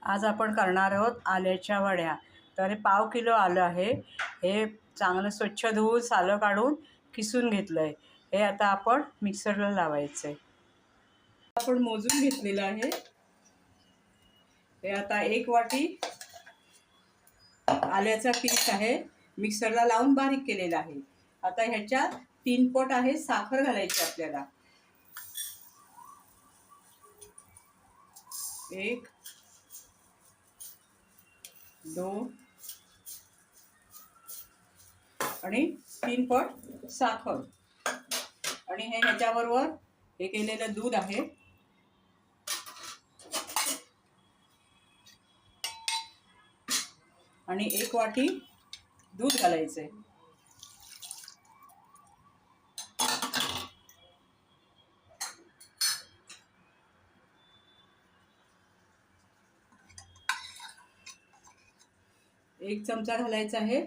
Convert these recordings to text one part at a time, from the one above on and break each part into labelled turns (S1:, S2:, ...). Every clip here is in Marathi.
S1: आज आपण करणार आहोत आल्याच्या वड्या। तर हे पाव किलो आलं आहे। हे चांगलं स्वच्छ धुवून सालं काढून किसून घेतलं आहे। हे आता आपण मिक्सरला लावायचं आहे। आपण मोजून घेतलेलं आहे। हे आता 1 वाटी आल्याचा पीस आहे, मिक्सरला लावून बारीक केलेला आहे। आता ह्याच्यात 3 पट आहे साखर घालायची आपल्याला। 1 2 आणि 3 पट साखर। आणि हे ह्याच्याबरोबर हे केलेलं दूध आहे। आणि 1 वाटी दूध घालायचे। एक चमचा घालायचा आहे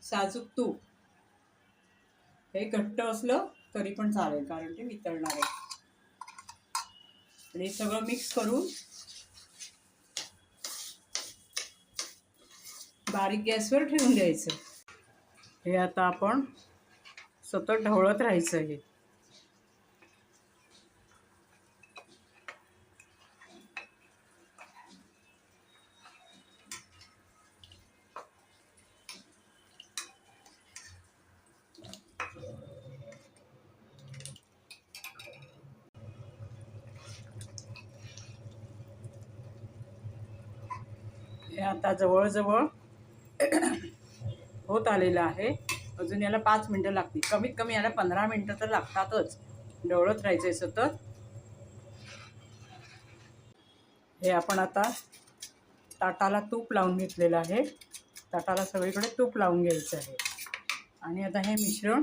S1: साजूक तूप। हे घट्ट असलं तरी पण चालेल, कारण ते वितळणार आहे। आणि सगळं मिक्स करून बारीक गॅसवर ठेवून द्यायचं। हे आता आपण सतत ढवळत राहायचं आहे। हे आता जवळजवळ होत आलेलं आहे। अजून याला 5 मिनिटं लागतील, कमीत कमी याला 15 मिनिटं तर लागतातच। ढवळत राहायचंय सतत। हे आपण आता ताटाला तूप लावून घेतलेलं आहे। ताटाला सगळीकडे तूप लावून घ्यायचं आहे। आणि आता हे मिश्रण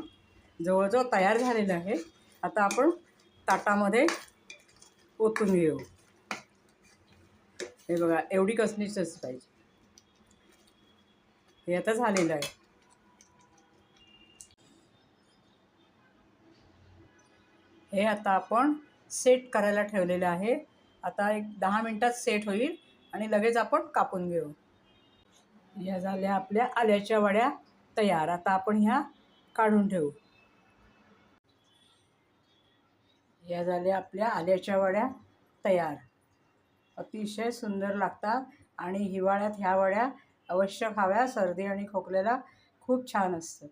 S1: जवळजवळ तयार झालेलं आहे। आता आपण ताटामध्ये ओतून घेऊ। हे बघा, एवढी कणिकच पाहिजे। हे आता झालेलं आहे। हे आता आपण सेट करायला ठेवलेलं आहे। आता एक 10 मिनिटात सेट होईल आणि लगेच आपण कापून घेऊ। या झाल्या आपल्या आल्याच्या वड्या तयार। आता आपण ह्या काढून ठेवू। या झाल्या आपल्या आल्याच्या वड्या तयार। अतिशय सुंदर लागतात आणि हिवाळ्यात ह्या वड्या अवश्य खाव्या। सर्दी आणि खोकल्याला खूप छान असतात।